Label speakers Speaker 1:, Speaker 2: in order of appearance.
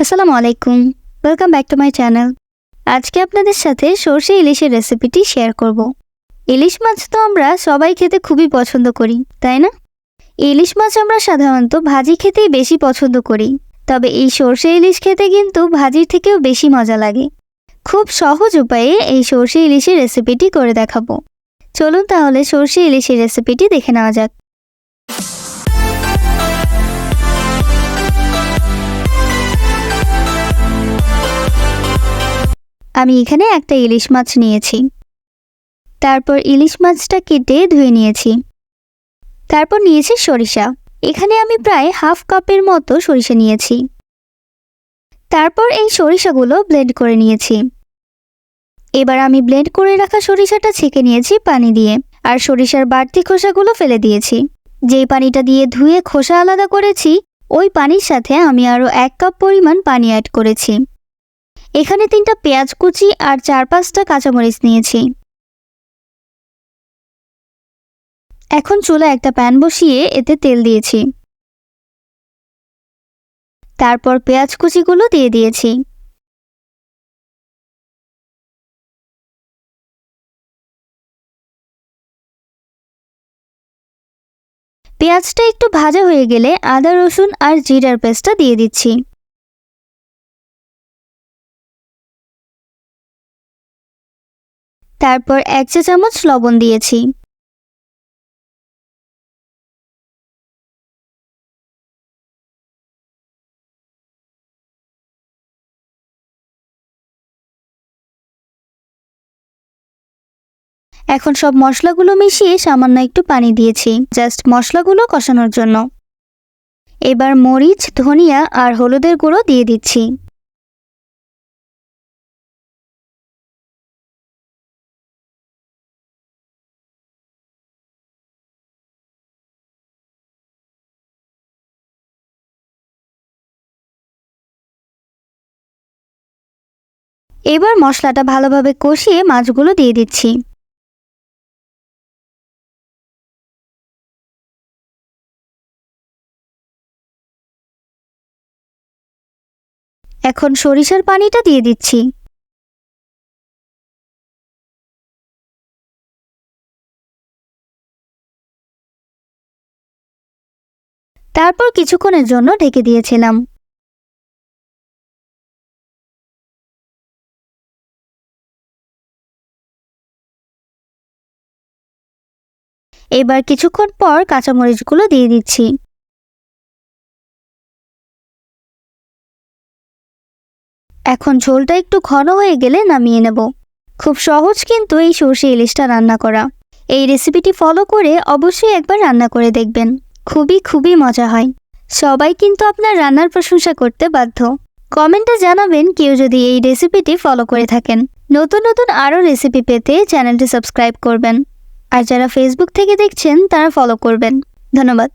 Speaker 1: আসসালামু আলাইকুম, welcome back to my channel. আজকে আপনাদের সাথে সর্ষে ইলিশের রেসিপিটি শেয়ার করব। ইলিশ মাছ তো আমরা সবাই খেতে খুবই পছন্দ করি, তাই না? ইলিশ মাছ আমরা সাধারণত ভাজি খেতেই বেশি পছন্দ করি, তবে এই সর্ষে ইলিশ খেতে কিন্তু ভাজির থেকেও বেশি মজা লাগে। খুব সহজ উপায়ে এই সর্ষে ইলিশের রেসিপিটি করে দেখাবো। চলুন তাহলে সর্ষে ইলিশের রেসিপিটি দেখে নেওয়া যাক। আমি এখানে একটা ইলিশ মাছ নিয়েছি। তারপর ইলিশ মাছটা কেটে ধুয়ে নিয়েছি। তারপর নিয়েছি সরিষা। এখানে আমি প্রায় হাফ কাপের মতো সরিষা নিয়েছি। তারপর এই সরিষাগুলো ব্লেন্ড করে নিয়েছি। এবার আমি ব্লেন্ড করে রাখা সরিষাটা ছেঁকে নিয়েছি পানি দিয়ে, আর সরিষার বাড়তি খোসাগুলো ফেলে দিয়েছি। যেই পানিটা দিয়ে ধুয়ে খোসা আলাদা করেছি, ওই পানির সাথে আমি আরও 1 কাপ পরিমাণ পানি অ্যাড করেছি। এখানে 3টা পেঁয়াজ কুচি আর 4-5টা কাঁচামরিচ নিয়েছি। এখন চুলায় একটা প্যান বসিয়ে এতে তেল দিয়েছি। তারপর পেঁয়াজ কুচিগুলো দিয়ে দিয়েছি। পেঁয়াজটা একটু ভাজা হয়ে গেলে আদা রসুন আর জিরার পেস্টটা দিয়ে দিচ্ছি। তারপর 1 চা চামচ লবণ দিয়েছি। এখন সব মশলাগুলো মিশিয়ে সামান্য একটু পানি দিয়েছি, জাস্ট মশলাগুলো কষানোর জন্য। এবার মরিচ, ধনিয়া আর হলুদের গুঁড়ো দিয়ে দিচ্ছি। এবার মশলাটা ভালোভাবে কষিয়ে মাছগুলো দিয়ে দিচ্ছি। এখন সরিষার পানিটা দিয়ে দিচ্ছি। তারপর কিছুক্ষণের জন্য ঢেকে দিয়েছিলাম। এবার কিছুক্ষণ পর কাঁচামরিচগুলো দিয়ে দিচ্ছি। এখন ঝোলটা একটু ঘন হয়ে গেলে নামিয়ে নেব। খুব সহজ কিন্তু এই সর্ষে ইলিশটা রান্না করা। এই রেসিপিটি ফলো করে অবশ্যই একবার রান্না করে দেখবেন, খুবই মজা হয়। সবাই কিন্তু আপনার রান্নার প্রশংসা করতে বাধ্য। কমেন্টে জানাবেন কেউ যদি এই রেসিপিটি ফলো করে থাকেন। নতুন নতুন আরও রেসিপি পেতে চ্যানেলটি সাবস্ক্রাইব করবেন, আর যারা ফেসবুক থেকে দেখছেন তারা ফলো করবেন। ধন্যবাদ।